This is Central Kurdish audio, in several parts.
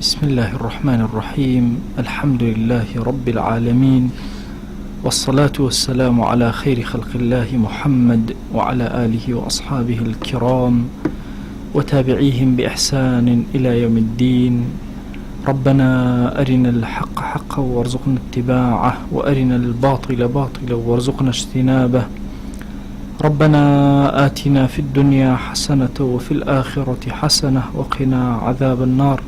بسم الله الرحمن الرحيم. الحمد لله رب العالمين، والصلاة والسلام على خير خلق الله محمد وعلى آله وأصحابه الكرام وتابعيهم بإحسان إلى يوم الدين. ربنا أرنا الحق حقا وارزقنا اتباعه، وأرنا الباطل باطلا وارزقنا اجتنابه. ربنا آتنا في الدنيا حسنة وفي الآخرة حسنة وقنا عذاب النار.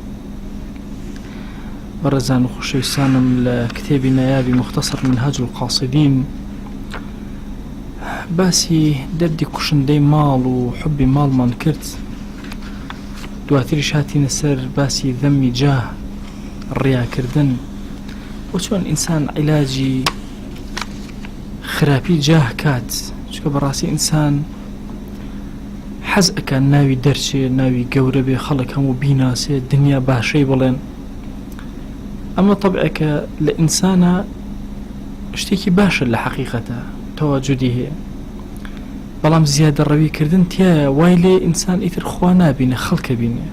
برزان وخشيسانم لكتاب نيابي مختصر منهاج القاصدين، باسي دردي كشندي مال وحب مال من كرت دواتريش هاتي نسر باسي ذمي جاه الرياء كردن، وشون إنسان علاجي خرابي جاه كات شكو براسي إنسان حزق كان ناوي درشي ناوي قوربي خلق همو بيناسي الدنيا باشي بلين. أما طبعك لإنسانا اشتكي باشا لحقيقته تواجدي هي بلام زيادة الروي كردن تيا وايلي إنسان إثر خوانا بينه خلق بينه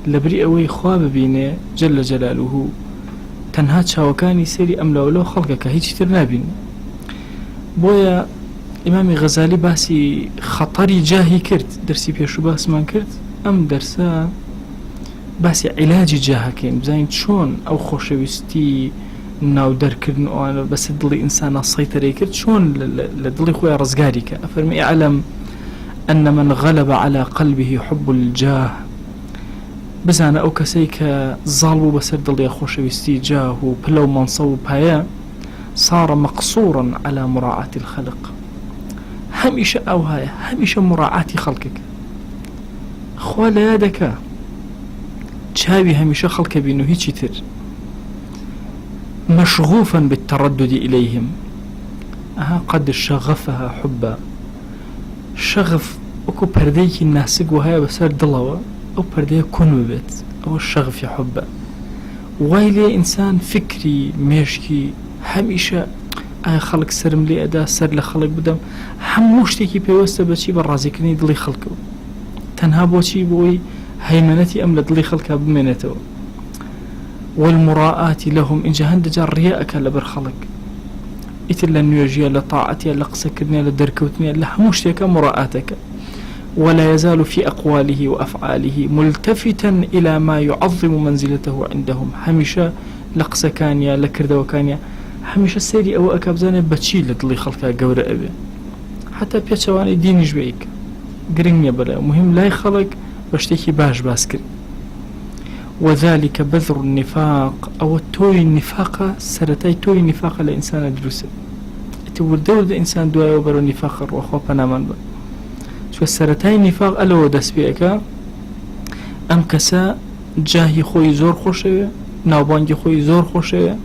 لبري أوي خواب بينه جل جلاله تنها شاوكاني سيري أملا ولو خلقك هيج ترنابين. بويا إمامي غزالي باسي خطري جاهي كرت درسي بيشو باس من كرت أم درسا باسي علاجي جاها كين بزاين شون أو خوشويستي ناو دركرن أو بس دلي إنسان السيطرة كرت شون لدلي خويا رزقاريك أفرمي أعلم أن من غلب على قلبه حب الجاه بزانا أو كسيك ظالبو بسر دلي خوشويستي جاه وبلو منصوب هيا صار مقصورا على مراعاة الخلق. هميشة أو هاي هميشة مراعاة خلقك خوالا يادك شاوي هميشة خلق بينه هيك تر مشغوفا بالتردد إليهم. قد شغفها حبا شغف أكو برديك الناسق وهاي بسر دلوة أو برديك كنوبت أو الشغف حبا وايلي إنسان فكري ميشكي هميشة خلق سرم لي أدا سر لخلق بدم هموشتكي بيوسته بشي برازيكني دلي خلقه تنها بوشي بوي هيمنتي أم لدلي خلقها بمنته. والمراءة لهم إن جهند جار رياءك لبر خلق إتل النيوجيا لطاعتي لقسكرني لدركوتني لهموشتك مراءتك. ولا يزال في أقواله وأفعاله ملتفتا إلى ما يعظم منزلته عندهم. هميشة لقسكانيا لكردوكانيا هميشة سيري أو أكابزاني بتشي لدلي خلقها قورة أبي حتى بيتشواني ديني جبيك قرنيا بلا مهم لا يخلق بشتكي باش باسكري. وذلك بذر النفاق أو توي النفاق سرتاي توي النفاق لإنسان دروسه تولدو إنسان دواء وبرو النفاق وخوا بنامان با شو سرتاي النفاق ألو دس بيك أم كسا جاهي خوي زور خوشه ناوبانجي خوي زور خوشه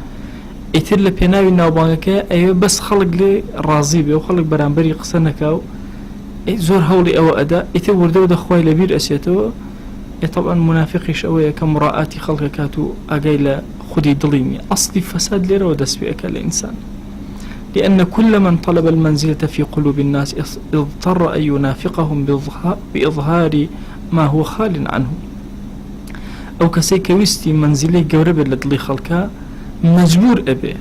إتر لبيناوي ناوبانجك أيوة بس خلق لي راضي بي وخلق برانبري قصنكاو زور هولي أو أداء إتر وردو دخواي لبير أسيتو. طبعا منافقش أوي كمراءاتي خلق كاتو أقايل خدي ضليني أصلي فساد ليرا ودس بيك الإنسان، لأن كل من طلب المنزلة في قلوب الناس اضطر أن ينافقهم بإظهار ما هو خال عنه. أو كسيكويستي منزلي قورب لدلي خلقا مجبور أبي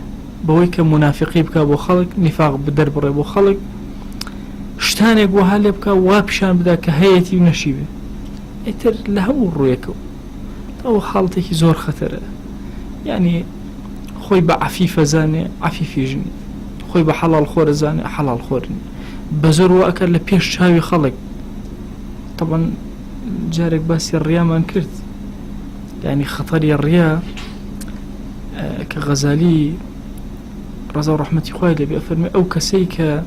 بويك منافقي بكا بو خلق نفاق بدرب ريبو خلق شتانك وهالي بكا وابشان بداك هيتي ونشيبه إتر لهو الرويكو أو حالتك زور خطرة. يعني خوي بعفيفة زاني عفيفي جني خوي بحلال خور زاني حلال خورني بزور وأكل لبيش شاوي خلق. طبعا جارك باسي الرياء ما انكرت يعني خطري الرياء كغزالي رضا ورحمتي خوالي اللي بيأفرمي أو كسيك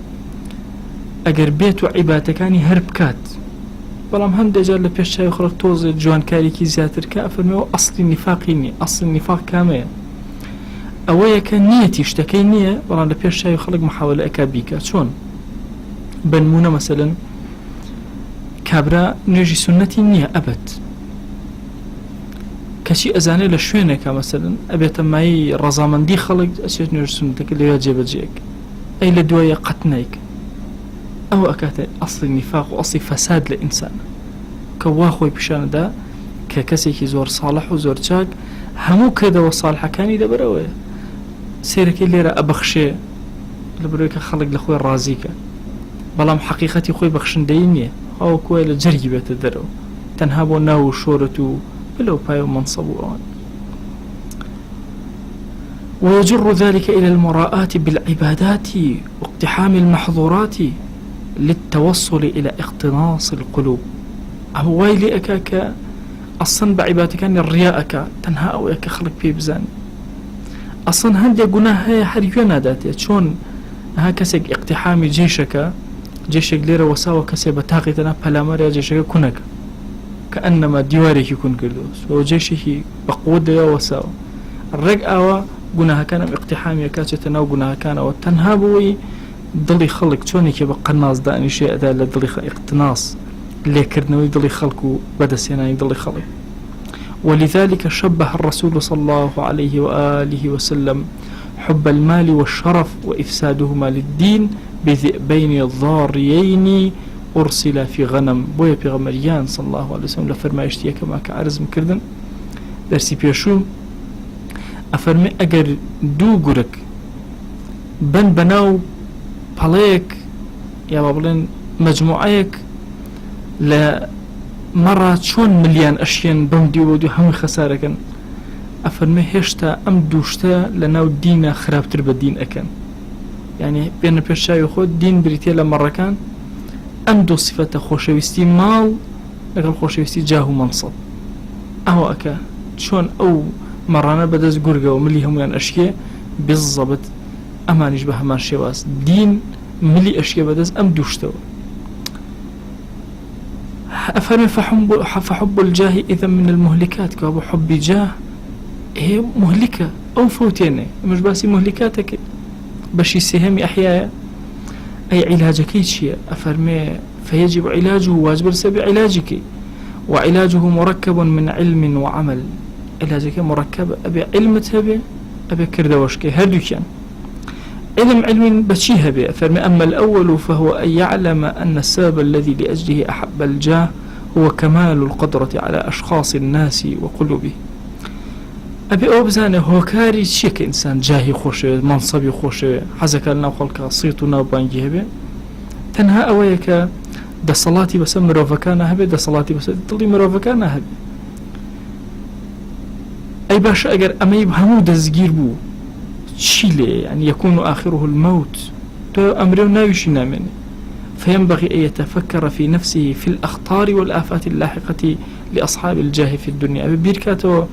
أقر بيت وعباتكاني هربكات بلام هم دجال لبيش شاوي خلق توزي جوان كاريكي زياتر كأفرمي أصل النفاقيني أصل النفاق كامية أويا كان نيتي اشتكي نية بلام لبيش شاوي خلق محاولة أكابيكا شون بنمونة مثلا كابرا نجي سنتي نية أبد كشي أزاني لشوينك مثلا أبيت معي رزامندي خلق أشياء نجي سنتك اللي يجب جيك أي لدوايا قتنايك أو أكاتي أصل النفاق وأصل فساد لإنسان كواخوي بشان دا کە کەسێکی زۆر ساڵح و زۆر چاک هەموو کردەوە ساڵحەکانی دەبەرەوەی سێرەکەی لێرە ئەبەخشێ لە بەرەوەی کە خەڵک لە خۆی ڕازیکە بەڵام حەقیقەتی خۆی بەخشندەی نییە ئەوکوە لە جەرگی بێتە دەرەوە تەنها بۆ ناو و شۆرەت و بلەو پای و مەنسەب و ئەوان ويجر ذلك إلى المراءة بالعبادات واقتحام المحظورات للتوصل إلى اقتناص القلوب أهو ويلي أكاك أصلا بعبادتك أن الرياءك تنها أو أكا خلق في بزان أصلا هندي قناها هي حريونا داتي شون ها كسك اقتحام جيشك ليرة وساوة كسي بتاقي تنا بلاماريا جيشك كنك كأنما ديوارك يكون كردوس وجيشه بقوة يا وساوة الرقعة قناها كان اقتحامي كاتشتنا وقناها كان وتنهابوي ضلي خلق شونك يبقى قناص داني شيء ذا لضلي اقتناص اللي كرنوي ضلي خلقه بدا سيناي ضلي خلق ولذلك شبه الرسول صلى الله عليه وآله وسلم حب المال والشرف وإفسادهما للدين بذئبين ضاريين أرسل في غنم بويا بيغمريان صلى الله عليه وسلم لفرمايشتيا كما كعرز مكردن درسي بيشو أفرمي أجر دو قرك بناو بلايك يا بابلين مجموعيك لمرة شون مليان أشيان بمدي ودو هم خسارة كان أفرمي هشتا أم دوشتا لناو دينا خرابتر بدين أكن يعني بين بيرشاي وخود دين بريتيا لمرة كان أم دو صفة خوشويستي مال لقل خوشويستي جاهو منصب أهو أكا شون أو مرانا بدز قرقة وملي هميان أشياء بالضبط أمانيش بهمان شواس دين ملي أشياء بدز أم دوشتا أفرمي فحب الجاه إذا من المهلكات كابو حب جاه هي مهلكة أو فوتيني مش باسي مهلكاتك بشي سهمي أحياء أي علاجك شيء أفرمي فيجب علاجه واجب لسبب علاجك وعلاجه مركب من علم وعمل علاجك مركب أبي علم تهبي أبي كردوشك هدو كان علم بشي هبي أفرمي أما الأول فهو أن يعلم أن السبب الذي لأجله أحب الجاه هو كمال القدرة على أشخاص الناس وقلوبه أبي أوبزانه هو كاري شيك إنسان جاهي خوشه منصبي خوشه حزك لنا وخلق صيتنا وبانجي هبي تنها أويك دا صلاتي بس مروفكانا هبي دا صلاتي بس تلي مروفكانا هبي أي باش أجر أما يبهمو دزجير بو تشيلي يعني يكون آخره الموت تو أمره ناويشنا منه فينبغي أن يتفكر في نفسه في الأخطار والآفات اللاحقة لأصحاب الجاه في الدنيا بيركاتو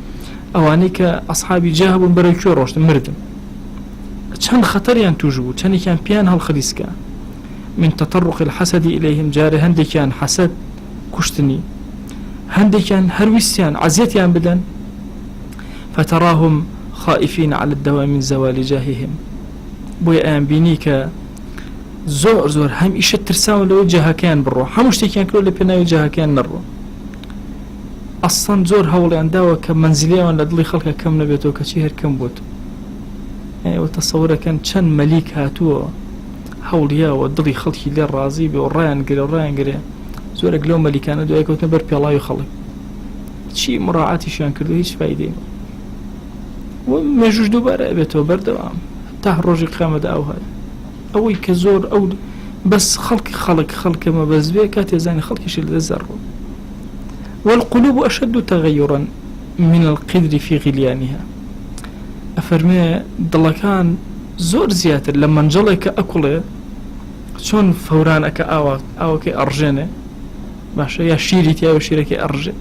أوانيك أصحابي جاهبون بريكو روشت مردم كان خطر يعني توجبو كان بيان هالخليسكا من تطرق الحسد إليهم جاري هندي كان حسد كشتني هندي كان هرويسيان عزيتيان بدن فتراهم خائفين على الدوام من زوال جاههم بويا أن بينيك زور هم إيش الترساون لو جاها كان بالروح همش تيكان كل اللي بينايو جاها كان نرو أصلا زور هولي عندها كمنزلية ولا دلي خلقها كم نبيتو كشيهر كم بوتو يعني وتصوره كان شن مليك هاتو هوليا ودلي خلقي لي الرازي والران قري زور قلو ملكان دو ايكو تنبر بي الله يخلق شي مراعاتي شان كردو هيش فايدين وما يجوج دوباره بيتو بردوام تاه روجي قيامة او هاي اوي كزور او بس خلق ما بس بيه كاتي زاني خلق يشيل الزرو والقلوب أشد تغيرا من القدر في غليانها أفرمي دلكان زور زيادة لما نجلك أكله شون فوران أكا أو كي أرجنة باشا يا شيرتي أو شيرك أرجن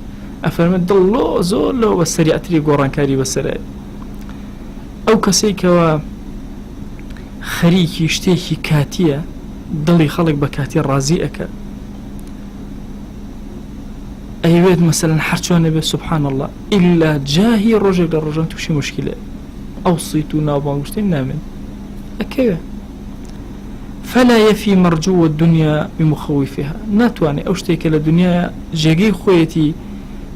أفرمي دلو زور لو بسريع تري قران كاري بسريع أو كسيكوا خريكي شتيكي كاتية دلي خلق بكاتي رازيئك أيوة مثلا حرشون به سبحان الله إلا جاهي الرجل توشي مشكلة أوصيتنا وبانشتين نامن أكيد فلا يفي مرجو الدنيا بمخوفها ناتواني أوشتيك للدنيا جاقي خويتي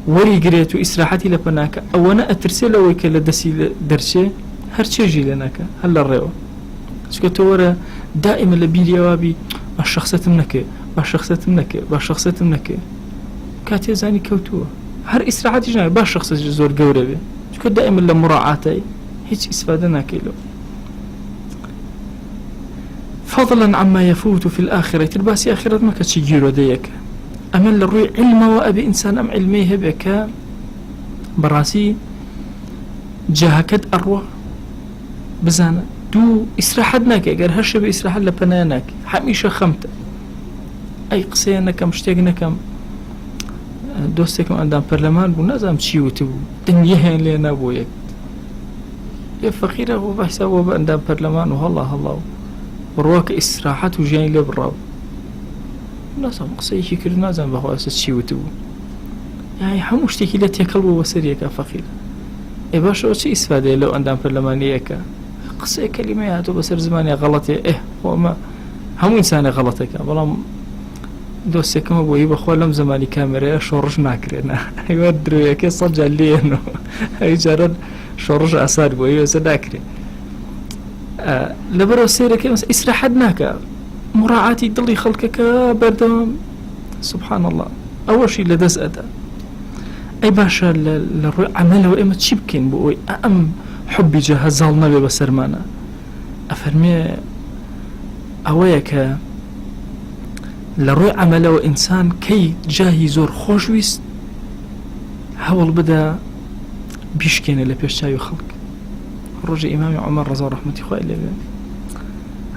وري قريتو إسراحتي لبناك أو أنا أترسل ويك لدسي درشي هرشي جي لناك هلا الرئو شكتورا دائما لبيلي وابي باشخصة منك كاتي زاني كوتوه هەر ئیسراحەتیش ناکە باش شخصێکی زۆر گەورە بێ چونکە دائما لە مراعاتەی هیچ ئیسفادە ناکەیلەوە. فضلا عما يفوت في الآخرة الباسي آخرة ما كتشي جيرو ديك أما للروي علم وأبي إنسان أم علميه بك براسي جاهكت أروى بزانا دو إسراحة ناك أجر هرش بإسراحة لبنانك حميشة خمتة أي قصية نكم شتيق نكم دوستكم عندهم برلمان بو نازم تشيوتو دنيا اللي نابويك يا فقيرة وبحسابه بعندهم برلمان وهالله بڕواکە ئیسراحەت و ژیانی لێ بڕاو نازانم قسەیەکی کرد نازانم بەخوا ئێستا چی وتبوو یعنی هەموو شتێکی لە تێکەڵ بوو بەسەریەکە فەقیر ئێ باشەوە چی ئیسفادەیە لەو ئەندام پەرلەمانیەکە قسەی کەلیمەی هاتووە بەسەر زمانی غەڵەتێ خۆ ئەمە هەموو ئینسانێ غەڵەتەکە بەڵام دۆستێکەمە بۆی بەخوا لەم زمانی کامێرەیە شۆڕش ناکرێنە هەیوە درۆیەکە سەد جار لێنەوە هەی جارە شۆڕش ئاسار بووە ئێستا ناکرێت لەبەرەوە سێرەکە ئیسراحەت ناکە مراعاتی دڵی خەڵکەکە بەردەوام سبحان الله ئەوەشی لەدەست ئەدا ئەی باشە لە ڕووی عەمەلەوە ئێمە چی بکەین بۆ ئەوەی ئەم حوبی جە هەزاڵ نەبێ بەسەرمانە ئەفەرمێ ئەوەیە کە لە ڕووی عەمەلەوە ئینسان کەی جاهی زۆر خۆشویست هەوڵ بدە بیشکێنێ لە پێشچاوی خەڵک ڕۆژی ئیمامی عومەر ڕەزا ڕەحمەتی خوای لێ بێ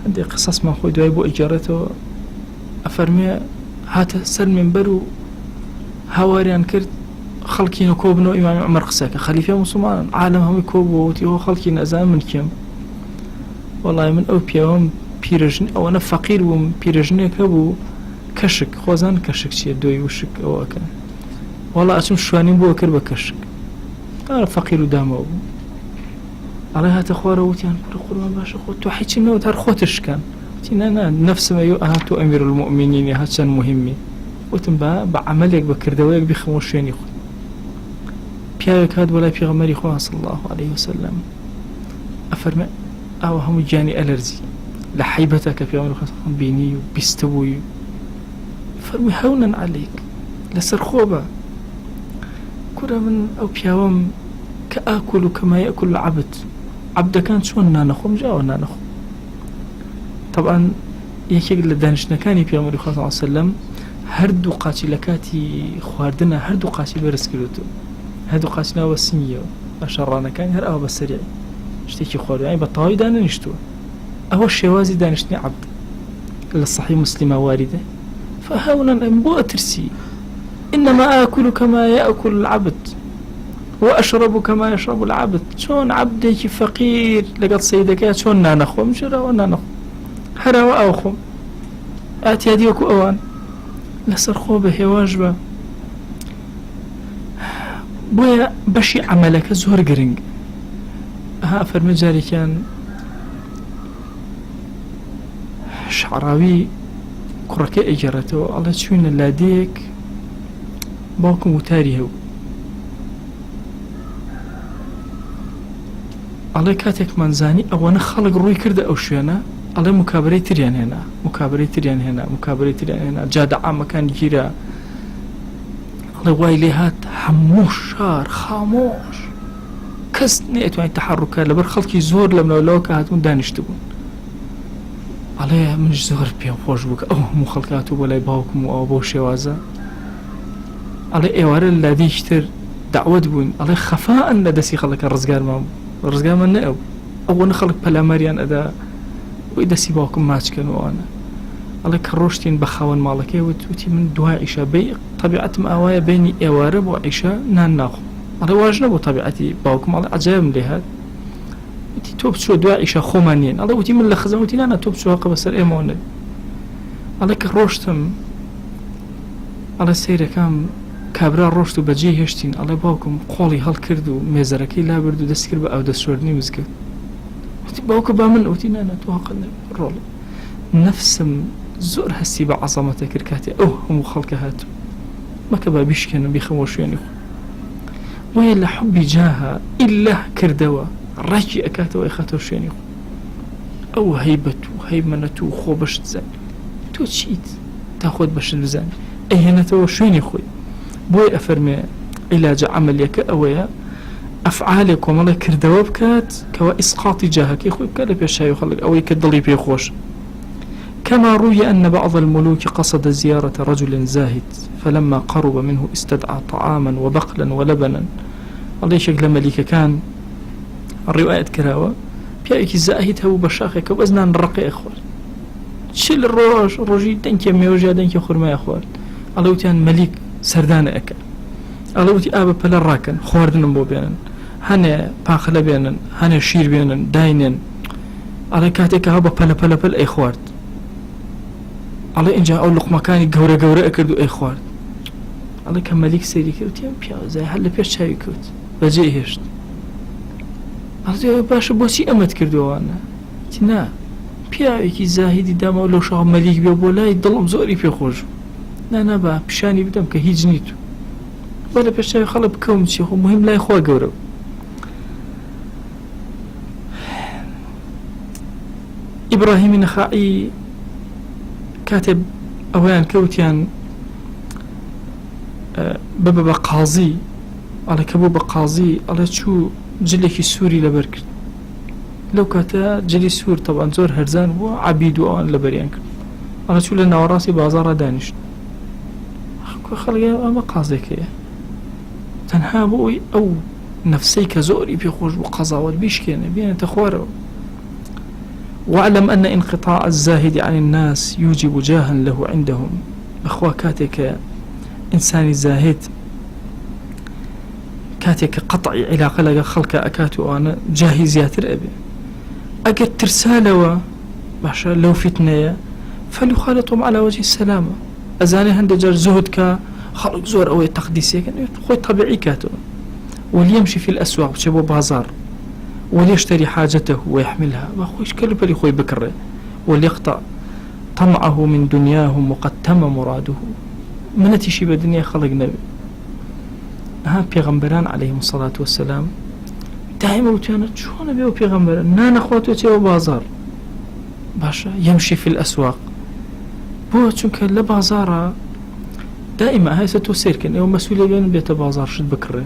هەندێک قسەسمان خۆی دوای بۆ ئیجارەتەوە ئەفەرمێ هاتە سەر مینبەر و هاواریان کرد خەڵکی نەکۆبنەوە ئیمامی عومەر قسەکە خەلیفەی موسڵمانن عالەم هەمووی کۆبووە وتی ئەوە خەڵکی نەزان من کێم وەڵای من ئەو پیاوەم پیرەژن ئەوەنە فەقیر بووم پیرەژنێک هەبوو کەشک خۆزان کەشک چیە دۆی وشک ئەوەکە وەڵا ئەچم شوانیم بۆ کرد بە کەشک فەقیر و دامەوە بوو ئەڵێ هاتە خوارە وتیان قوربان باشە خۆ تۆ حیچی نەوت هەر خۆتشکان وتی نە نەفسمە یۆ ئەهات تۆ ئەمیر المؤمنینی هات چەند مهمی وتم بە عەمەلێک بە کردەوەیەک بیخەمەوە شوێنی خۆ پیاوێک هات بۆلای پێغەمبەری خوا صلی الله عليه وسلم ئەفەرمێ ئەوە هەموو گیانی ئەلەرزی لە حەیبەتە کە پێغەمبەری خوا بینی و بیستە بووی فەرمووی هەونەن عەلەیک لەسەر خۆ بە کورە من ئەو پیاوەم کە ئاکل و کەما یەئکل العەبد عەبدەکان چۆن نانەخۆم جاوە نانەخۆم طبعا یەکێک لە دانیشتنەکانی پێغەمبەری خوا صلی الله عليه وسلم هەردوو قاچی لە کاتی خواردنە هەردوو قاچی بەرز کردوتەوە هەردوو قاچ ناوە سینگیەوە بەشەڕانەکانی هەر ئەوە بەسەریع شتێکی خواردنی بە تەواوی دانەنیشتووە ئەوە شێوازی دانیشتنی عەبد لە صحیح مسلمە واردە فهەونەن ئەم بۆ ئەترسی إنما آكل كما يأكل العبد وأشرب كما يشرب العبد شون عبدك فقير لقد سيدك شون نانخوم جرا ونانخوم هرا وأوخم آتي هديوك أوان لسر خوبه هواجبه بويا بشي عملك زور قرنج ها فرمجاري كان شعراوي كركي إجارته الله تشوين اللاديك باوكم وتاريه الله كاتك منزاني أولا خلق روي كرد أو شوينا الله مكابري تريان هنا جاد عام كان جيرا الله وايلي هات حموش شار خاموش كس نيتواني تحركا لبر خلقي زور لمن لوكا هاتون دانشتبون الله منش زور بيان خوش بك مو خلقاتو بلاي باوكم أو بو شوازا الله إيوار الذي يشتر دعوة بون الله خفاء لدسي خلق الرزقار ما الرزقار من نأو أول خلق بلا مريان أدا وإذا سيباكم ماتش كانوا أنا الله كروشتين بخاون مالك وتي من دعاء عشاء بي طبيعة مأوايا بيني إيوارب وعشاء ناخو الله واجنب طبيعتي باوكم الله عجائب لهذا وتي توب شو دعاء عشاء خومانين الله وتي من لخزان وتي أنا توب شو هقى بسر إيمون الله كروشتم الله سيرة كام کابرا ڕۆشت و بەجێ هێشتین ئەڵێ باوکم قۆڵی هەڵکرد و مێزەرەکەی لابرد و دەست کرد بە ئەو دەستشۆردنی وزگرت وتی باوکە با من وتی نانە تو هەقل ڕۆڵ نەفسم زۆر هەستی بە عەزەمەتە کرد کاتێ ئەو هەموو خەڵکە هاتوو مەکە با بیشکێنم بیخەمەوە شوێنی خۆ وەیە لە حوبی جاها ئیلا کردەوە ڕاکی ئەکاتەوە ئەخاتەوە شوێنی خۆ ئەو هەیبەت و هەیمەنەت و خۆ بەشت زانی تۆ چیت تا خۆت بەشت بزانی ئەهێنێتەوە شوێنی خۆی بۆی ئەفەرمێ علاج عمليك أويا أفعالك وملا كردواب كات كوا إسقاط جاهك يخوي بكالي بيشاي وخلق أو يكدلي بيخوش. كما روي أن بعض الملوك قصد زيارة رجل زاهد فلما قرب منه استدعى طعاما وبقلا ولبنا. الله شكل ملك كان الرواية كراوة بيأيك الزاهد هو بشاخك وبزنان الرقي أخوال شل الروج الرجي دنك ميوجا دنك خرما أخوال. الله وتيان ملك سردان أكا الله وتي آبا بلا راكن خواردن بو بينن هنه باخله بينن هنه شير بينن داينن الله كاتك هابا بلا أي خوارد الله إنجا أول لقمة كاني قورة أكردو أي خوارد الله كان ملك سيري كوتيان بيا زي هلا بيش شاي كوت بجي هشت الله باشا بوسي أمت كردو وانا تنا بيا يكي زاهدي داما ولو شاو ملك بيا بولاي ضلم زوري بيا خوجو نا با بشاني بدم كهيج نيتو ولا بيش شاي خلا بكوم شيخو مهم لا يخوا قورو. إبراهيم النخعي كاتب أوان كوتيان بابا قاضي على كبوب قاضي على شو جلك السوري لبركت لو كاتا جلي سور طبعا زور هرزان وعبيد وان لبريان على شو لنا وراسي بازار دانش خلق ما قاضيك تنها بوي أو نفسيك زوري بيخوش بقضاء والبيشكين بين تخواره. واعلم أن انقطاع الزاهد عن الناس يوجب جاها له عندهم. أخواتك إنسان زاهد كاتك قطع علاقة لك خلق أكاتو أنا جاهزيات الأبي أجد ترسالة باشا لو فتنة فليخالطهم على وجه السلامة. أزاني هندجر زهدك خلق زور أو تقديسيك خوي طبيعي كاتو وليمشي في الأسواق شبو بازار وليشتري حاجته ويحملها وأخويش كلب لي خوي بكره وليقطع طمعه من دنياهم وقد تم مراده. من تشي بدنيا خلق نبي ها بيغمبران عليهم الصلاة والسلام دائما وتانا شو نبي وبيغمبران نانا أخواته تيو بازار باشا يمشي في الأسواق بو چونك لبازارة دائما هاي ستوسير كن يوم مسؤولية بين بيت بازار شد بكره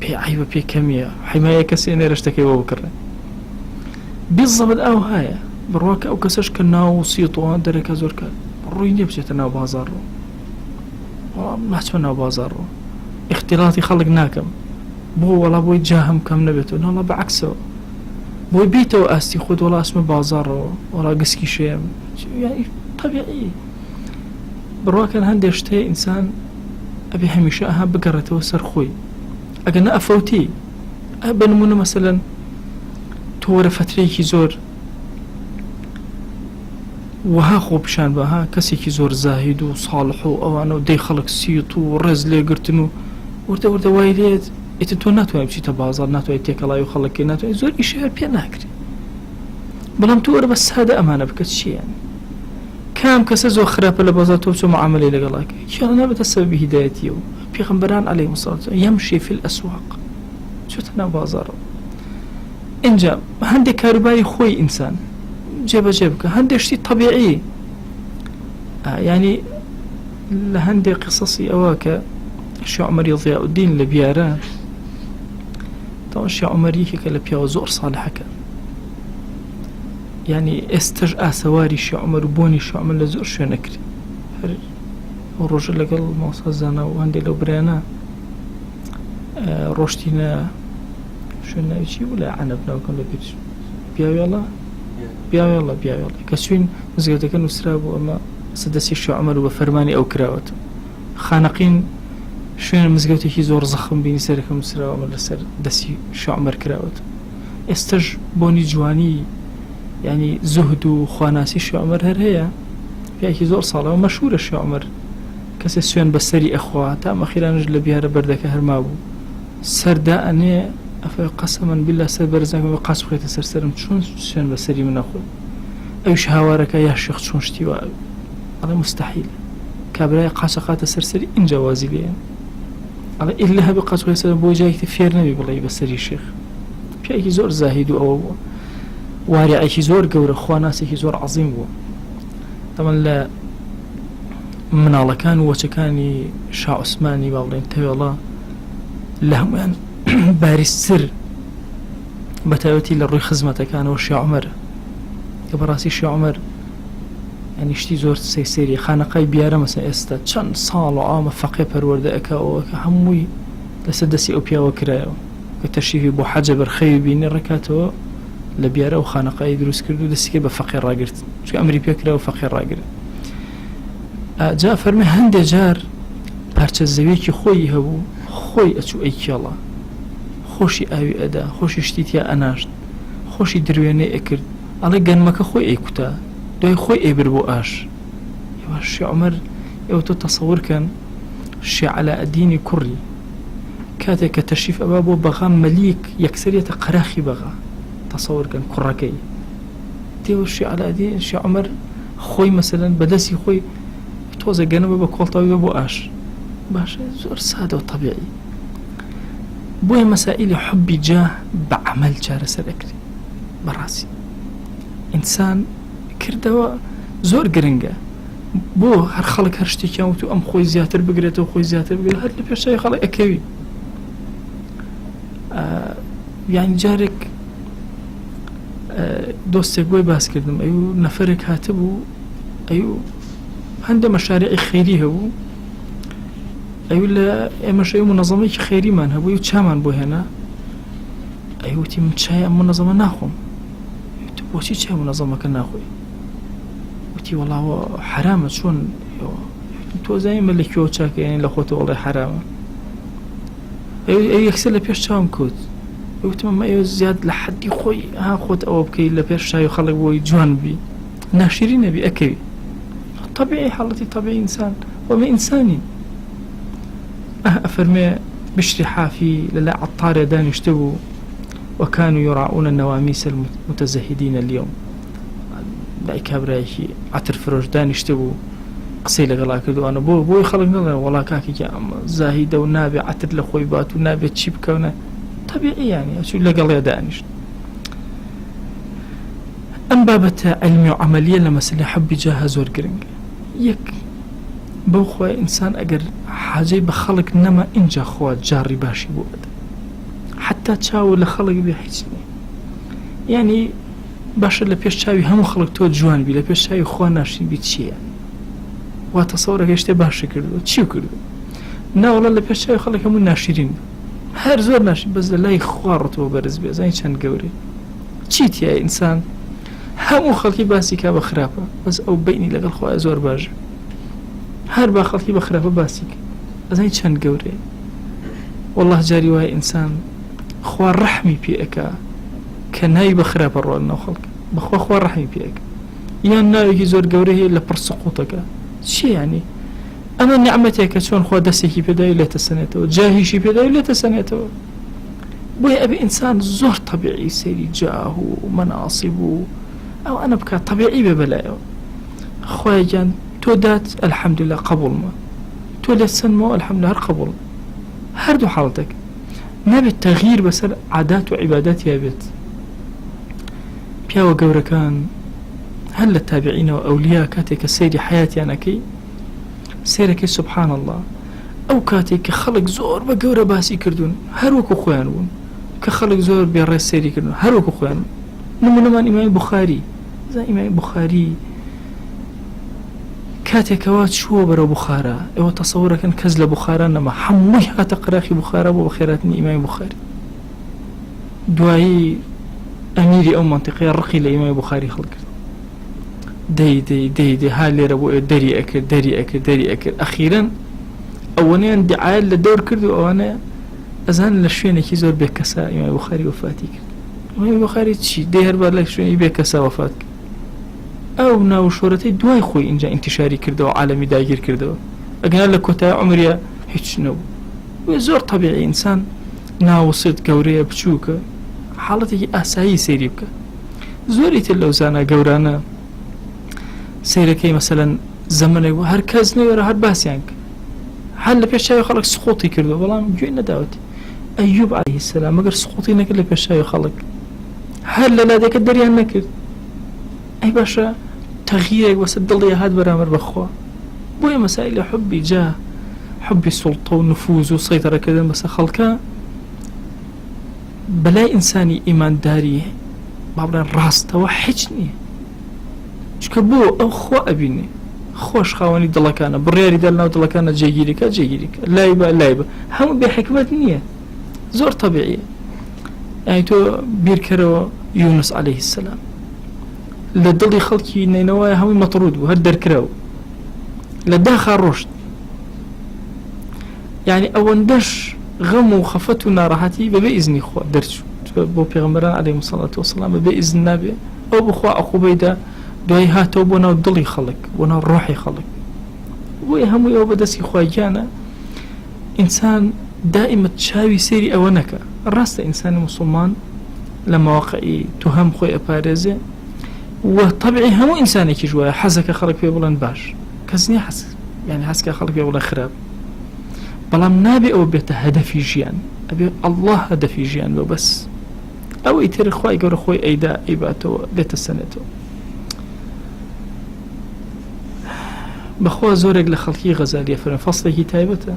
بي عيبة بي كمية حماية كسيني رشتكي وبكره بالضبط أو هاي برواك أو كسش كناو صيطوان درك زورك رويني بجيتنا بازار ما تمنى بازار اختلاطي خلق ناكم بو ولا بو يتجاهم كم نبيتو لا بعكسه بو بيتو أستي خود ولا اسمه بازار ولا قسكي شيء يعني طبيعي. برواك أنا هندي اشتهي إنسان أبي هميشة أها بقرته وسرخوي أقنا أفوتي أبنمونا مثلا تورا فتريكي زور وها خوب شان بها كسيكي زور زاهد وصالح وأوانو دي خلق سيطو ورزلي قرتنو ورده وايليت إتنتو ناتواني بشي تبازار ناتواني تيك الله يخلقي ناتواني زور إشهر بيا ناكري بلام تورا بس هذا أمانة بكتشي يعني كام كسزو خراب لبازار توبسو معاملة لقلاك يلا نبت السبب هدايتي بيغمبران عليه الصلاة والسلام يمشي في الأسواق شو تنا بازار إنجا هندي كارباي خوي إنسان جيبك هندي شيء طبيعي يعني لهندي قصصي أواك الشيخ عمر ضياء الدين لبياران طبعا الشيخ عمر يكي كالبيا زور صالحك يعني استجأ سواري الشيخ عمر وبوني الشيخ عمر لزور شو نكري والرجل لقل موصى زانا وهندي لو بريانا روشتينا شو نايشي ولا عنبنا وكان لبيتش بيا يلا كسوين مزقوتا كانوا سرابوا أما سدسي الشيخ عمر وفرماني أو كراوته خانقين شوين مزقوتا هي زور زخم بيني سركم سرابوا أما لسر دسي الشيخ عمر كراوته استج بوني جواني يعني زهد وخواناسي الشيخ عمر هي في زور صالة ومشهور الشيخ عمر كسي سوين بسري أخوة تام أخيرا نجل بيها بردك هرمابو سرداءني قسما بالله سر برزاك وقاس بخيت سرسرم شلون سوين بسري من أخوة أيش هاوارك يا شيخ شلون شتي هذا مستحيل كابراي قاسقات سرسري إن جوازي لين على إلا بقاس بخيت سرسرم بو جاي كثير نبي بالله بسري الشيخ في أي زور زاهد أو وارعي زور قور خواناسي زور عظيم بو طبعا لا من الله كان وشكاني شاع عثماني والله انتهي الله لە هەمویان باریستر بەتایبەتی لە ڕووی خزمەتەکانەوە شێخ عومەر کە بەڕاستی شێخ عومەر ینی شتی زۆر سەیسێری خانەقای بیارە مەسە ئێستا چەند ساڵ و ئامە فەقێ پەروەردە ئەکەوە کە هەمووی لەسەر دەستی ئەو پیاوە کرایەوە کە تەشریفی بۆ حەجە بەرخەوی بینی ڕێکاتەوە لە بیارە و خانەقای دروست کرد و دەستیکە بە فەقێ ڕاگرت چکە ئەمری پێ کرا و فەقێ ڕاگرت جا فەرمێ هەندێک جار پارچە زەویەکی خۆی هەبوو خۆی ئەچوو ئەی کێڵە خۆشی ئاوی ئەدا خۆشی شتی تیا ئەناشت خۆشی دروێنێ ئەکرد ئەڵێ گەنمەکە خۆی ئەیکوتا دوای خۆی ئەیبر بۆ ئاش ئێوە شێخ عومەر ئێوە تۆ تەسەوورکەن شێخ عەلاءالدینی کوڕی کاتێک کە تەشریف ئەبا بۆ بەغا مەلیک یەکسەرێتە قەراخی بەغا تەسەوورکەن کوڕەکەی دێوە شێخ عەلاءالدین شێخ عومەر خۆی مەسەلەن بەدەستی خۆی تۆزە گەنمە بە کۆڵتاوی بۆ ئاش باشە زۆر سادە و طەبیعی بۆیە مەسائلی حبی جاه بە عەمەل چارەسەر ئەکرێ بەڕاستی ئینسان کردەوە زۆر گرنگە بۆ هەر خەڵک هەر شتێکیان وتو ئەم خۆی زیاتر بگرێتەوە خۆی زیاتر بگرێت هەر لە پێشای خەڵک ئەکەوی یانی جارێک دۆستێک بۆی باس کردم ئەو نەفەرێک هاتبوو ئەو هەندە مەشارێعی خەیری هەبوو ئەو لە ئێمەش ئەو منەظەمەیەکی خەیریمان هەبوو و چامان بۆ هێنا ئەیوتی من چای ئەم منەظەمە ناخۆم بۆچی چای منەظەمەکە ناخۆی وتی وەڵاوە حرامە چۆن تۆ زانیمە لە کوێوە چاکە یانی لە خۆتە وەڵێ حرامە ئەو یەکسەر لە پێش چاوم کەوت وتم ئەمە ئێوە زیاد لە حەدی خۆی ها خۆت ئەوە بکەیت لە پێش شای و خەڵک بۆی جوان بی ناشیری نەبی ئەکەوی طبيعي حالتي طبيعي إنسان وما إنساني أفرمي بشري حافي للا عطار دان يشتبوا وكانوا يراعون النواميس المتزهدين اليوم لا كابرايكي عطر فروج دان يشتبوا قصيلة قلا كردو أنا بوي خلقنا والله كاكي جا زاهدة ونابي عطر لخويبات ونابي تشيبكا طبيعي يعني أشو لقلا دانش أم بابة علمي وعملية لمسألة حب جاها زور قرنج يك بوخوا إنسان أجر حاجة بخلق نما إنجا خوا جاري باشي بود حتى تشاو لخلق بيحجني يعني باشا لبيش تشاوي هم خلق تو جوان بي لبيش تشاوي خوا ناشين بي تشي يعني وتصورك يشتي باشا كردو تشيو كردو نا والله لبيش تشاوي خلق همون ناشرين هر زور ناشين بس لا خوارتو برز بي زين چند قوري چيت يا إنسان همو خلقي باسي كا بخرابة بس أو بيني لقل خوا زور باج هر با خلقي بخرابة باسي زين چند قوري والله جاري واي إنسان خوا رحمي بيئك كناي بخرابة رولنا خلق بخوا خوا رحمي بيئك يان ناوي زور قوري إلا برسقوطك شي يعني أنا نعمتك شون خوا دسيكي بيداي لا تسنيته جاهيشي بيداي لا تسنيته بوي أبي إنسان زور طبيعي سيري جاه ومناصب أو أنا بكا طبيعي ببلايو خويا جان تودات الحمد لله قبول ما تولد سنمو الحمد لله قبول هردو حالتك نبي التغيير بس عادات وعبادات يا بيت بياو قورا كان هل التابعين وأولياء كاتك سيري حياتي أنا كي سيرك سبحان الله أو كاتك خلق زور بقورا باسي كردون هروكو خوانون كخلق زور بيرس سيري كردون هروكو خوانون نمان إمام بخاري زي إمام بخاري كاتك وات شو برا بخارا أو تصورك كان كزل بخارا نما حموي هتقراخي بخارا وبخيراتني إمام بخاري دعائي أميري أو منطقة رقي لإمام بخاري خلق دي هالي ربو دري أكل أخيرا أولا دعاية لدور كردو أولا أزان لشوين كي زور بكسا إمام بخاري وفاتي كرد إمام بخاري تشي دير بالك شوين بكسا وفاتك أو ناو شورتي دواي خوي إنجا انتشاري كردو عالمي داير كردو أقنا لك كتا عمريا هيتش نو وزور طبيعي إنسان ناو صيد قوريا بچوكا حالتي أسايي سيري بك زوري تلوزانا قورانا سيركي مثلا زمني وهركز نيورا هر باسيانك هل بيشاي خلق سقوطي كردو والله جوينا داوتي أيوب عليه السلام مقر سقوطي نكر بيشاي خلق هل لا ديك الدريان نكر أي باشا تغييرك بس الضلية هاد برامر بخوا بوي مسائل حبي جاه حبی سڵتە و نفوز و سەیطرەکردن بەسەر خەڵکە بەلای ئینسانی ئیمانداری با بڵێن ڕاستەوە هیچ نییە، چکە بۆ ئەو خوا ئەبینێ خۆش خاوەنی دڵەکانە بڕیاری دە لەناو دڵەکانە جێگیریکە لای بە هەموو بێ حکمت نییە، زۆر تەبیعیە. یعنی تۆ بیرکەرەوە یونس عەلەیهی السەلام لە دڵی خەڵکی نینەوەیە هەمووی مەطرود بوو، هەر دەرکراو لە داخا ڕۆشت. یعنی ئەوەندەش غەم و خەفەت و ناڕەحەتی بەبێ ئیزنی خوا دەرچوو بۆ پێغەمبەران عەلەیهیمۇ الصەلاة وەسەلام بەبێ ئیزن نابێ ئەو بخوا عەقوبەیدا دوای هاتەوە بۆ ناو دڵی خەڵک بۆ ناو ڕۆحی خەڵک. بۆیە هەمووی ئەوە بەدەستی خوای گیانە. ئینسان دائما چاوی سێری ئەوە نەکە. ڕاستە ئینسانی موسڵمان لە مەواقعی توهەم خۆی ئەپارێزێ و طبعی هەموو ئینسانێکی وایە حەزەکە خەڵک پێ بڵێن باش، کەس نییە حەز یعنی حەزکە خەڵک پێ بڵێن خراپ، بەڵام نابێ ئەوە بێتە هەدەفی ژیان، ئەبێ ئەڵڵاه هەدەفی ژیان بێ بەس. ئەو ئیتر خوای گەورە خۆی ئەیدا ئەیباتەوە بێتە سەنێتەوە. بەخوا زۆرێک لە خەڵکی غەزالیە فەرمێ فەسڵێکی تایبەتە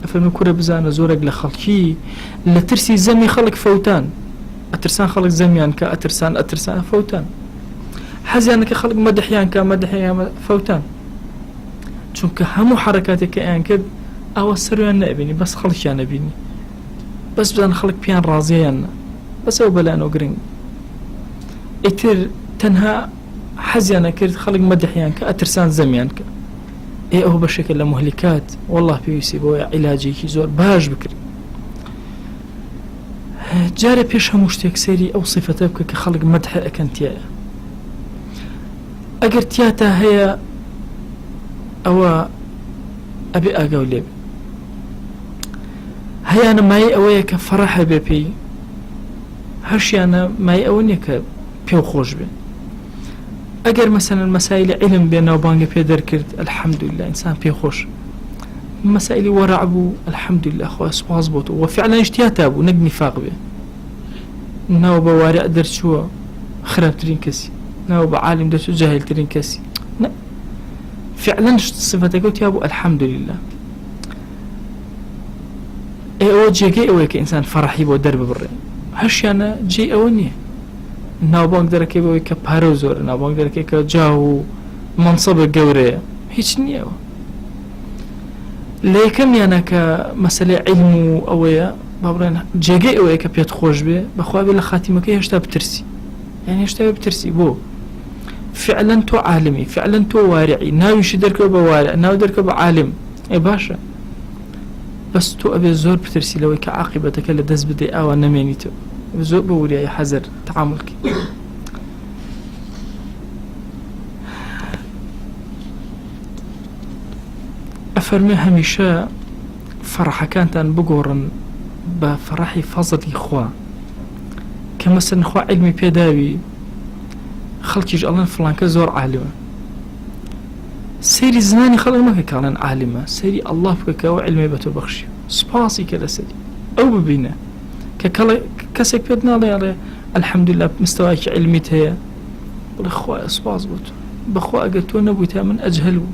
ئەفەرمێ کورە بزانە زۆرێک لە خەڵکی لە ترسی زەمی خەڵک فەوتان، ئەترسان خەڵک زەمیان کە ئەترسان فەوتان، حەزیانەکە خەڵک مەدحیان کە مەدحیان فەوتان، چونکە هەموو حرەکاتێک کە ئەیان کرد ئەوە سەرویان نەبینی بەس خەڵکیان نەبینی، بەس بزان خەڵک پیان ڕازیان نە، بەس ئەو بەلایەنەوە گرنگ. ئیتر تەنها حەزیانە کرد خەڵک مەدحیان کە ئەترسان زەمیان کە ئەوە بەشێکە لە مهلیکات والله پێویستی بۆیە عیلاجێکی زۆر باش بکرێت. جارە پێش هەموو شتێک سەیری ئەو صیفەتە بکە کە خەڵک مەدح ئەکەن تایە. ئەگەر تیاتە هەیە ئەوە ئەبێ ئاگاو لێ بێ. هەیانە مای ئەوەیە کە فەرەحە بێ پێی، هەرشیانە مای ئەوە نییە کە پێو خۆش بێ. ئەگەر مەسەلەن مەسایلی عیلم بێ ناوبانگە پێ دەرکرد ئەلحەمدوللا ئینسان پێ خۆش، مەسایلی وەرع بوو ئەلحەمدوللا خوا سوپاس بۆ تۆ و فعلا تیاتا بوو نەک نیفاق بێ. ناو بە وارع دەرچووە خراپترین کەسی، ناو بە عالم دەرچوو جاهیلترین کەسی، فعلا صفەتەکە تیا بوو ئەلحەمدوللا. ئەوە جێگەی ئەوەیە کە ئینسان فەرەحی بۆ دەرببڕێ، هەرشیانە جێی ئەوە نییە. ناوبانگ دەرەکەی بەوەی کە پارە و زۆرە، ناوبانگ دەرەکەی کە جا و مەنسەبە گەورەیە، هیچ نییەوە. لە یەکەمیانە کە مەسەلەی عیلم و ئەوەیە با بڵێن جێگەی ئەوەیە کە پێت خۆش بێ، بەخوا بێ لە خاتیمەکەی هێشتا بترسی، یعنی هێشتا بترسی بۆ فعلا تۆ عالمی، فعلا تۆ وارعی، ناویشی دەرکەوە بە وارع، ناو دەرکەوە بە عالم، ئێ باشە، بەس تۆ ئەبێ زۆر بترسی لەوەی کە عاقبەتەکە لە دەست بدەی ئاوا نەمێنیتەوە، زۆر بە وریای حەزەر تەعامڵکی. ئەفەرمێ هەمیشە فەرحەکانتان بگۆڕن بە فەرحی فەزڵی خوا، کە مەسەلەن خوا عیلمی پێداوی خەڵکیش ئەڵێن فڵانکە زۆر عالمە، سەیری زمانی خەڵک مەکە کە ئەڵێن عالمە، سەیری ئەڵڵاه بکە کە ئەو عیلمەی بە تۆ بەخشی، سوپاسی کە لەسەری ئەو ببینە کە کەسێک پێت ناڵێ ئەڵێ ئەلحەمدوللا مستەوایکی عیلمیت هەیە، بڵێ خوایە سوپاس بۆ تۆ، بەخوا ئەگەر تۆ نەبووی تا من ئەجهەل بوو.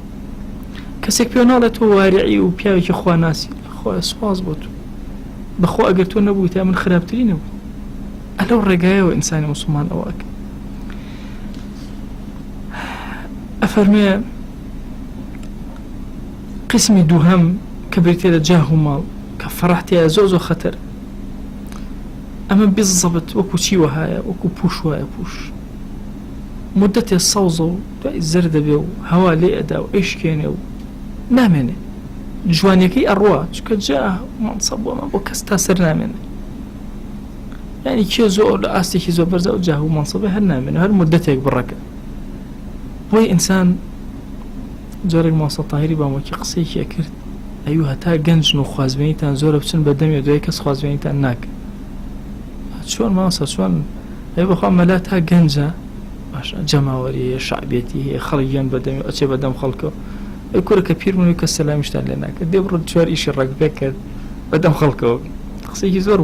کەسێک پێ ناڵێت تۆ وارعی و پیاوێکی خوا ناسی، خوایە سوپاس بۆ تۆ، بەخوا ئەگەر تۆ نەبووی تا من خراپتری نەبوو. ئەلەو ڕێگایەوە ئینسانی موسڵمان ئەوە ئەکە. ئەفەرمێ قسمی دووهەم کە بریتێ لە جاه و ماڵ کە فەرەحتیایە زۆر خەتەر، ئەمە بزەبت وەکو چی وهایە، وەکو پوش وایە، پوش مدەتێ سەوزە و دوای زەردە بێ و هەوا لێ ئەدا و ئەیشکێنێ و نامێنێ، جوانیەکەی ئەڕوا چکە جا مەنسەب بۆمە بۆ کەس تا سەر نامێنێ، یعنی کێ زۆر لە ئاستێکی زۆر بەرزە و جاه و مەنسەبە هەر نامێنێ، هەر مدەتێک بڕەکە. بۆی ئینسان جۆرێک ماسە تاهیری بامۆکی قسەیەکی کرد، ئەیوه هەتا گەنجن و خوازبێنیتان زۆرە بچن بە دەمێ دوای کەس خوازبێنیتان ناکە. چۆن ماسە چۆن ئەی بەخوا مەلا تا گەنجە باشە جەماوەری هەیە، شعبێتی هەیە، خەڵکیان بەدەمی ئەچێ بەدەم خەڵکەوە، ئەی کوورەکە پیربوونی کە سەلامیشتان لێ ناکرد، دێ بڕۆ چوار ئیشی ڕەگبێ کرد بەدەم خەڵکەوە، قسەیەکی زۆر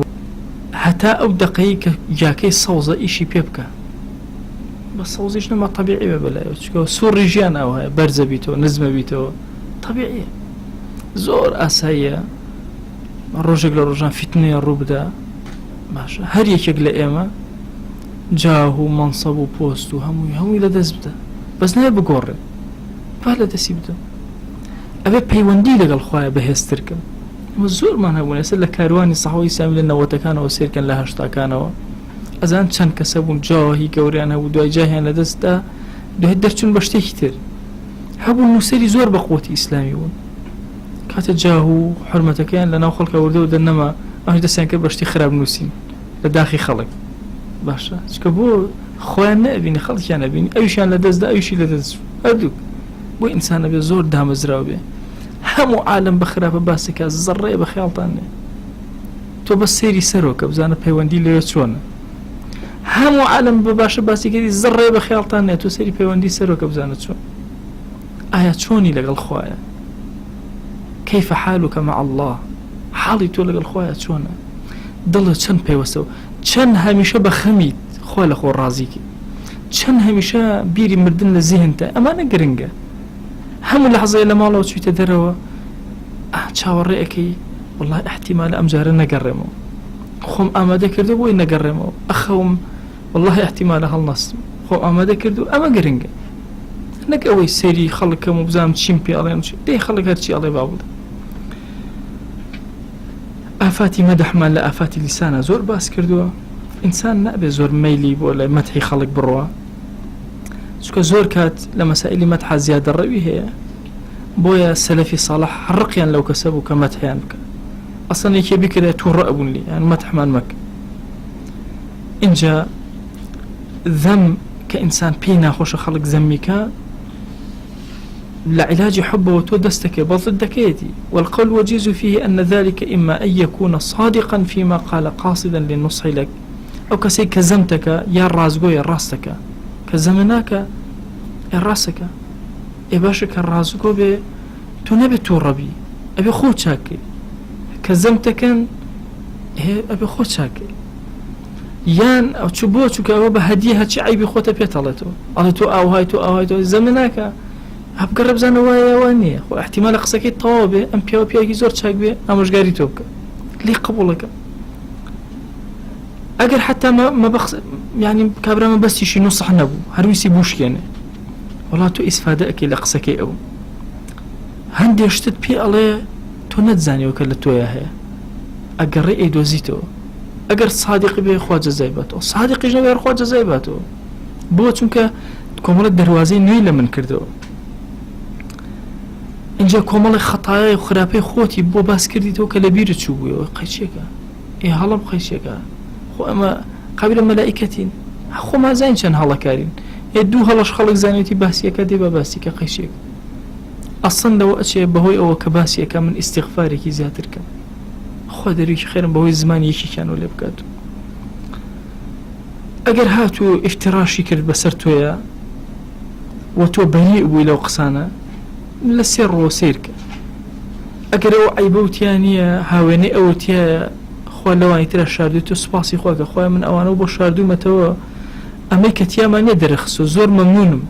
هەتا ئەو دەقەیە کە جاکەی سەوزە ئیشی پێ بکە، بە سەوزیش نەما طەبیعی بە بەلایەوە، چکە سوڕی ژیان ئەوە هەیە، بەرزە بیتەوە، نزمە بیتەوە، طەبیعیە. زۆر ئاساییە ڕۆژێک لە ڕۆژان فیتنەیە ڕوو بدە باشە هەر یەکێک لە ئێمە جاه و مەنسەب و پۆست و هەمووی لە دەست بدە بەس نایە بگۆڕێ با لە دەستی بدە ئەبێ پەیوەندی لەگەڵ خوایە بەهێزترکەم ئەمە زۆرمان هەبوون ئێستا لە کاروانی سەحەوەی ئیسلامی لە 90ەکانەوە سیرکەن لە 80ەکانەوە ئەزان چەند کەسە بوون جاهی گەوریان هەبوو دوای جاهیان لە دەستدا دوای دەرچوون بە شتێکی تر هەبوون نووسەری زۆر بە قووەتی ئیسلامی بوون کاتە جاه و حرمەتەکەیان لە ناو خەڵکە وردەوە دەنەما ئەوش دەستیان کرد بە شتی خراپ نووسین لە داخی خەڵک باشە چکە بۆ خۆیان نەبینی خەڵکیان نەبینی ئەویشیان لە دەستدا ئەویشی لە دەست هەردووک بۆ ئینسانە بێ زۆر دامەزراو بێ هەموو عالم بە خراپە باسەکە زەڕێ بە خەیاڵتان نێ تۆ بە سەیری سەرۆکە بزانە پەیوەندی لێوێ چۆنە هەموو عالم بە باشە باسیکردی زەڕێ بە خەیاڵتان نێ تۆ سەیری پەیوەندی سەرۆکە بزانە چۆن ئایا چۆنی لەگەڵ خوایە كيف حالك مع الله حاڵی تۆ لەگەڵ خوایە چۆنە دڵە چەند پێوەستەوە چەند هەمیشە بە خەمیت خوا لە خۆ ڕازیکی چەند هەمیشە بیری مردن لە زیهنتە ئەمانە گرنگە هەموو لەحظەیە لە ماڵەوە چوویتە دەرەوە چاوەڕێ ئەەکەی وڵای احتیمالە ئەم جارە نەگەڕێمەوە خۆم ئامادە کردو بۆی نەگەڕێمەوە ئەخەوم والله احتیمالە هەڵنەستم خۆم ئامادە کردو ئەمە گرنگە نەک ئەوەی سەیری خەڵکەم و بزانم چیم پێ ئەڵێن دەی خەڵک هەرچی ئەڵێ با بڵێ ئافاتی مەدەحمان لە ئافاتی لیسانە زۆر باس کردووە ئینسان نابێ زۆر مەیلی بۆ لە مەدحی خەڵک بڕوە چونکە زۆر کات لە مەسائلی مەدحا زیادە ڕەوی هەیە بۆیە سەلەفی ساڵح حڕقیان لەو کەسە بوو کە مەدحیان بکە ئەسڵەن یەکێ بیکرێ تووڕە ئەبوون لی یان مەدحمان مەکە اینجا ذەم کە ئینسان پێی ناخۆشە خەڵک زەمیکە لعلاج حبه وتودستك بضدكيتي والقول وجيز فيه أن ذلك إما أن يكون صادقا فيما قال قاصدا للنصح لك أو كسي كزمتك يا الرازقو يا راستك كزمناك يا راسك إباشك الرازقو بي تنبي توربي أبي خوت شاكي كزمتكن أبي خوت شاكي يان أو تشبوتك أو بهديها تشي عيبي خوتا بيتالتو أو هايتو زمناك هەبگەڕە بزانە وایە نییە خۆ احتیمالە قسەکەی تەواو بێ ئەم پیاوە پیاوێکی زۆر چاک بێ ئامۆژگاری تۆ بکە لێ قبوڵەکە ئەگەر حتا یعنی کابرا مەبەستیشی نوسح نەبوو هەرویسی بوشکێنێ وەڵا تۆ ئیسفادە ئەکەی لە قسەکەی ئەو هەندێک شتت پێ ئەڵێ تۆ نەتزانیەوە کە لە تۆیە هەیە ئەگەڕێ ئەیدۆزیتەوە ئەگەر سادقی بێ خوا جەزای باتەوە سادقیش نەبێ خوا جەزای باتەوە بۆ چونکە کۆمەڵە دەواازەی نوێی لە من کردەوە اینجا کۆمەڵی خەتایە و خراپەی خۆتی بۆ باس کردیتەوە کە لە بیرت چوو بوویەوە قەیچێکە هەڵم قەیچێکە خۆ ئەمە قابلە مەلائیکەتین خۆمان زانین چەند هەڵەکارین دوو هەڵەش خەڵک زانێتی باسیەکە دێ بە باسیکە قەیچێک ئەسڵەن لەوە ئەچێ بەهۆی ئەوە کە باسیەکە من ئیستیغفارێکی زیاتر کەم خوا دەرویکی خێرم بەهۆی زمانی یەکییانەوە لێ بکات ئەگەر هاتوو ئیفتراشی کرد بەسەر تۆیە و تۆ بەریء بووی لەو قسانە لە سێ ڕۆ سیرکە ئەگەر ئەو عیبەوتیان نییە هاوێنەی ئەوتیایە خوا لەوانی ترە شاردوی تۆ سوپاسی خواکە خوای من ئەوانە بۆ شاردوومەتەوە ئەمەی کە تیامانە دەرەخستۆ زۆر مەمنونم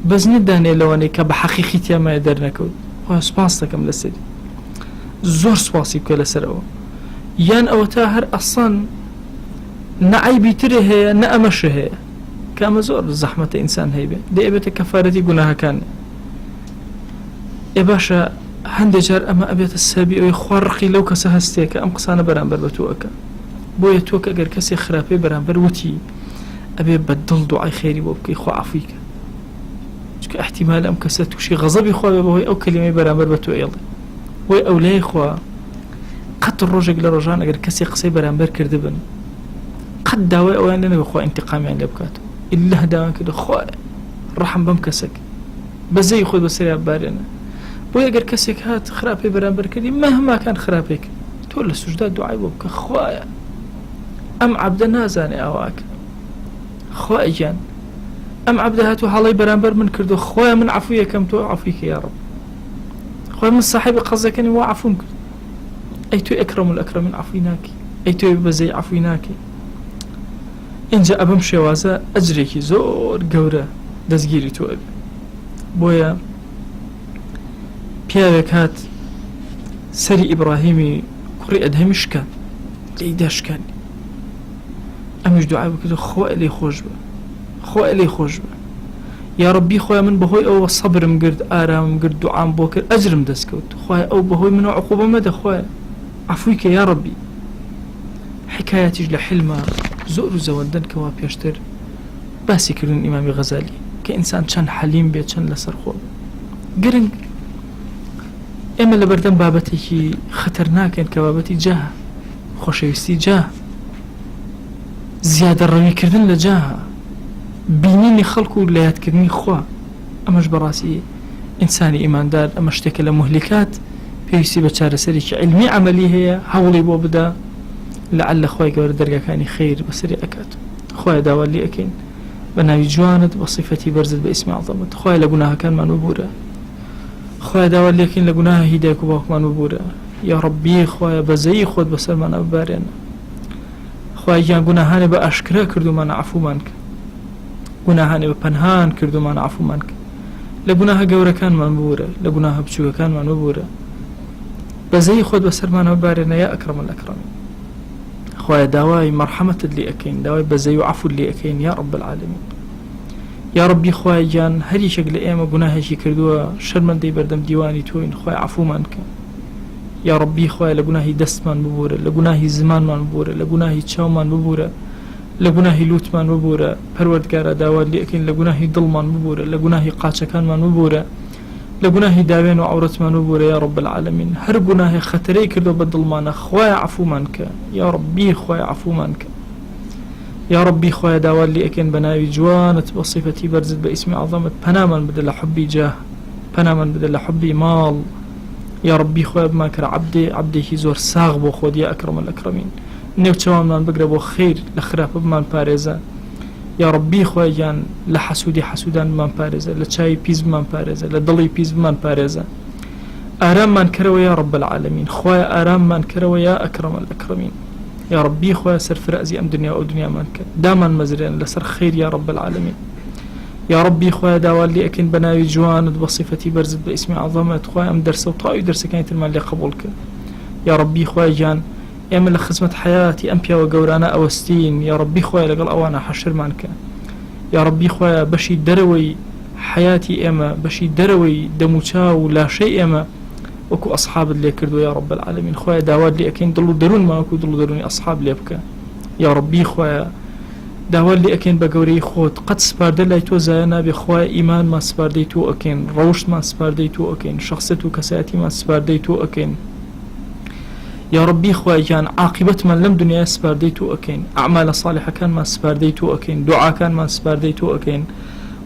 بەس نەدانێ لەوانەی کە بە حەقیقی تیامایە دەرنەکەوت خوا سوپاس دەکەم لەسەری زۆر سوپاسی بکە لەسەرەوە یان ئەوە تا هەر ئەسڵەن نە عیبی ترێ هەیە نە ئەمەشە هەیە کە ئەمە زۆر زەحمەتە ئینسان هەیبێ دەیەبێتە کەفارەتی گوناهەکان باشە هەندێک جار ئەمە ئەبێتە سەبی ئەوەی خوارڕقی لەو کەسە هەستێکە ئەم قسانە بەرامبەر بە تۆەکە بۆیە تۆ کە ئەگەر کەسێک خراپەی بەرامبەر وتی ئەبێ بە دڵ دوعای خێری بۆ بکەی خوا عەفویکە چونکە احتیمال ئەم کەسە تووشی غەزەبی خوا بێ بەهۆی ئەو کەلیمەی بەرامبەر بە تۆ ئێڵێ بۆی ئەولای خوا قەت ڕۆژێک لە ڕۆژان ئەگەر کەسێک قسەی بەرامبەر کردبن قەت داوای ئەویان لێ نەبێ خوا ئینتیقامیان لێ بکاتەوە ئیلا داوایان کردو خوا ڕەحم بەم کەسەک بەزەی خۆی بەسەریان بارێنە بۆ ئەگەر کەسێک هات خراپەی بەرامبەر کردی مەهماکان خراپێک تۆ لە سوژدا دوعای بۆ بکە خوایە ئەم عەبدە نازانێ ئەواکە خوای گیان ئەم عەبدە هاتوو هەڵەی بەرامبەر من کردو خوایە من عەفوی یەکەم تۆ عەفویکە یا ڕەب خوای من ساحیبی قەزەکەنی وا عەفوم کرد ئەی تۆ ئەکرەم الئەکرەمین عەفوی ناکەی ئەی تۆ بەزەی عەفوی ناکەی اینجا ئەبەم شێوازە ئەجرێکی زۆر گەورە دەستگیری تۆ ئەبێ بۆیە پیاوێک هات سەری ئیبراهیمی کوڕی ئەدهەمی شکان لێی داشکانی ئەمیش دوعای بکرد خوا لێی خۆش بە خوا لێی خۆش بە یا ڕەبی خۆی من بەهۆی ئەوە سەبرم کرد ئارامم کرد دوعام بۆ کرد ئەجرم دەستکەوت خوای ئەو بەهۆی منەوە عقوبە مەدە خوای عەفوی کە یا ڕەبی حکایەتیش لە حلمە زۆر و زەوەندەن کەوا پێشتر باسی کردن ئیمامی غەزالی کە ئینسان چەند حەلیم بێت چەند لەسەر خۆ گرنگ ئێمە لە بەردەم بابەتێکی خەتەرناکەین کە بابەتی جاهە خۆشەویستی جاه زیادە ڕەویکردن لە جاهە بینینی خەڵک و لە یادکردنی خوا ئەمەش بەڕاستی ئینسانی ئیماندار ئەمە شتێکە لە مهلیکات پێویستی بە چارەسەرێکی علمی عەمەلی هەیە هەوڵی بۆ بدە لەعەلە خوای گەورە دەرگاکانی خەیر بەسەری ئەکات خوای داوا لێ ئەکەین بە ناوی جوانت بە صیفەتی بەرزت بە ئیسمی عەظەمت خوای لە گوناهەکانمان ببوورە خوای داوا لێ ئەکەین لە گوناهە هیدایەک و باوکمان ببوورە یا ڕەبی خوای بەزەیی خۆت بەسەرمانە ببارێنە خوای گیان گوناهانێ بە ئاشکرا کردومانە عەفومان کە گوناهانێ بە پەنهان کردومانە عەفومان کە لە گوناهە گەورەکانمان ببوورە لە گوناهە بچووکەکانمان ببوورە بەزەیی خۆت بەسەرمانە ببارێنە یا ئەکرەم الئەکرەمین خوای داوای مەرحەمەتت لێ ئەکەین داوای بەزەی و عەفوت لێ ئەکەین یا ڕەب العالەمین یا ڕەبی خوای گیان هەر یەکێک لە ئێمە گوناهێکی کردووە شەرمەندەی بەردەم دیوانی تۆین خوای عەفومان کە یا ڕەبی خوای لە گوناهی دەستمان ببوورە لە گوناهی زمانمان ببوورە لە گوناهی چاومان ببوورە لە گوناهی لوتمان ببوورە پەروەردگارە داوات لێ ئەکەین لە گوناهی دڵمان ببوورە لە گوناهی قاچەکانمان ببوورە لە گوناهی داوێن و عەورەتمان ببوورە یا ڕەب العالەمین هەر گوناهی خەتەرەی کردو بە دڵمانە خوای عەفومان کە یا ڕەبی خوای عەفومان کە یا ڕەبی خوای داوات لێ ئەکەین بە ناوی جوانت بە صیفەتی بەرزت بە ئیسمی عەظەمت پەنامان بدە لە حوبی جاه پەنامان بدە لە حوبی ماڵ یا ڕەبی خوای بمان کە عەبدێکی زۆر ساغ بۆ خۆت یا ئەکرەم الئەکرەمین نێوچەوانمان بگرە بۆ خەیر لە خراپە بمان پارێزە یا ڕەبی خوای گیان لە حەسوودی حەسوودان بمان پارێزە لە چاوی پیس بمان پارێزە لە دڵی پیس بمان پارێزە ئاراممان کەرەوە یا ڕەب العالەمین خوای ئاراممان کەرەوە یا ئەکرەم الئەکرەمین یا ڕەبی خوای سەرفرازی ئەم دنیا و دنیامان کە دامان مەزرێن لەسەر خەیر یا ڕەب العالەمین یا ڕەبی خوای داوا لێ ئەکەین بە ناوی جوانت بە صیفەتی بەرزت بە ئیسمی عەظەمت خوای ئەم دەرسە و تاوی دەرسەکانی ترمان لێ قبوڵ کە یا ڕەبی خوای گیان ئێمە لە خزمەت حیاتی ئەم پیاوە گەورانە ئەوەستین یا ڕەبی خوای لەگەڵ ئەوانە حەشرمان کە یا ڕەبی خوای بەشی دەرەوەی حیاتی ئێمە بەشی دەرەوەی دەموچاو و لاشەی ئێمە وەکو ئەصحابت لێ کردو یا ڕەب العالەمین خوای داوات لێ ئەکەین دڵ و دەروونمان وەکو دڵ و دەروونی ئەصحاب لێ بکە یا ڕەبی خوای داوات لێ ئەکەین بە گەورەی خۆت قەت سپاردە لای تۆ زایە نابێ خوای ئیمانمان سپاردەی تۆ ئەکەین ڕەوشتمان سپاردەی تۆ ئەکەین شەخسەت و کەسایەتیمان سپاردەی تۆ ئەکەین یا ڕەبی خوای گیان عاقبەتمان لەم دنیای سپاردەی تۆ ئەکەین ئەعمالە صالحەکانمان سپاردەی تۆ ئەکەین دوعاکانمان سپاردەی تۆ ئەکەین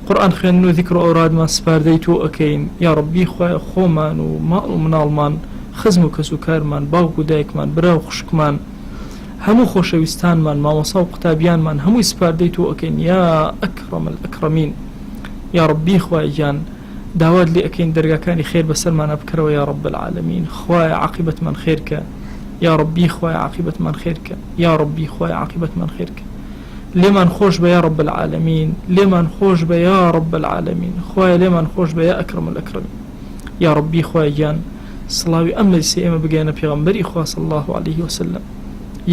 قورئان خوێندن و ذیکر و ئەورادمان سپاردەی تۆ ئەکەین یا ڕەبی خوای خۆمان و ماڵ و مناڵمان خزم و کەس و کارمان باوک و دایکمان برا و خوشکمان هەموو خۆشەویستانمان مامۆسا و قوتابیانمان هەمووی سپاردەی تۆ ئەکەین یا ئەکرەم الئەکرەمین یا ڕەبی خوای گیان داوات لێ ئەکەین دەرگاکانی خێر بەسەرمانە بکەرەوە یا ڕەب العالەمین خوای عاقبەتمان خێرکە یا ڕەبی خوای عاقبەتمان خێرکە یا ڕەبی خوای عاقبەتمان خێرکە لێمان خۆش بە یا ڕەب العالەمین لێمان خۆش بە یا ڕەب العالەمین خوای لێمان خۆش بە یا ئەکرەم الئەکرەمین یا ڕەبی خوای گیان سڵاوی ئەم مەجلیسە ئێمە بگەێنە پێغەمبەری خوا صلی الله علیه وسلم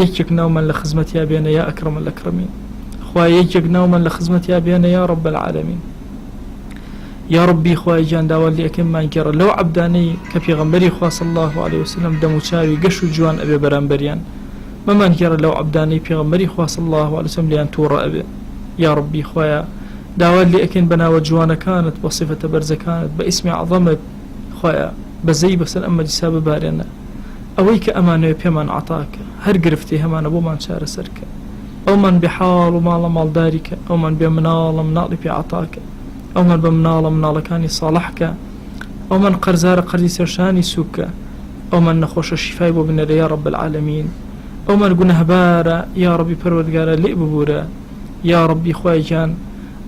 یەکێک ناومان لە خزمەتیا بێنە یا ئەکرەم الئەکرەمین خوای یەکێک ناومان لە خزمەتیا بێنە یا ڕەب العالەمین یا ڕەبی خوای گیان داوات لێ ئەکەینمان گێڕە لەو عەبدانەی کە پێغەمبەری خوا صلی الله علیه وسلم دەموچاوی گەش و جوان ئەبێ بەرامبەریان مەمان گێڕە لەو عەبدانەی پێغەمبەری خوا صلی الله علیه وسلم لیان تووڕە ئەبێ یا ڕەبی خوایە داوات لێ ئەکەین بەناوە جوانەکانت بە صیفەتە بەرزەکانت بە ئیسمی عەظەمت خوایە بەزەی بەسەر ئەم مەجلیسا ببارێنە ئەوەی کە ئەمانەوێ پێمان عەتاکە هەر گرفتی هەمانە بۆمان چارەسەرکە ئەومان بێ حاڵ و ماڵە ماڵداریکە ئەومان بێ مناڵە مناڵی پێ عەتاکە ئەومان بە مناڵە مناڵەکانی ساڵحکە ئەومان قەرزارە قەرزی سەرشانی سووکە ئەومان نەخۆشە شیفای بۆ بنێرە یا ڕەب العالەمین ئەومان گونەهبارە یا ڕەبی پەروەردگارە لێ ببوورە یا ڕەبی خوای گیان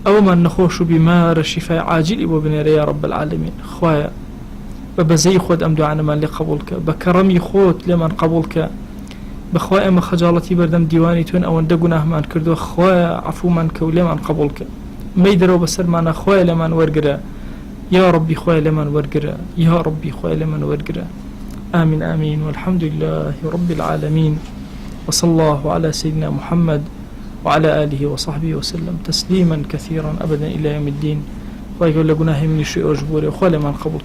ئەومان نەخۆش و بیمارە شیفای عاجلی بۆ بنێرە یا ڕەب العالەمین خوایە بە بەزەی خۆت ئەم دوعانەمان لێ قبوڵ کە بە کەڕەمی خۆت لێمان قبوڵ کە بەخوای ئەمە خەجاڵەتی بەردەم دیوانی توێن ئەوەندە گوناهمان کردووە خوایە عەفومان کە و لێمان قبوڵ کە مەی دەرەوە بەسەرمانە خوایە لێمان وەرگرە يا ربي خويا لمن ورقرا، يا ربي خويا لمن ورقرا. آمين آمين، والحمد لله رب العالمين، وصلى الله على سيدنا محمد وعلى آله وصحبه وسلم تسليما كثيرا أبدا إلى يوم الدين. ويقول لقناه من الشيء أجبوري وخوالي من قبول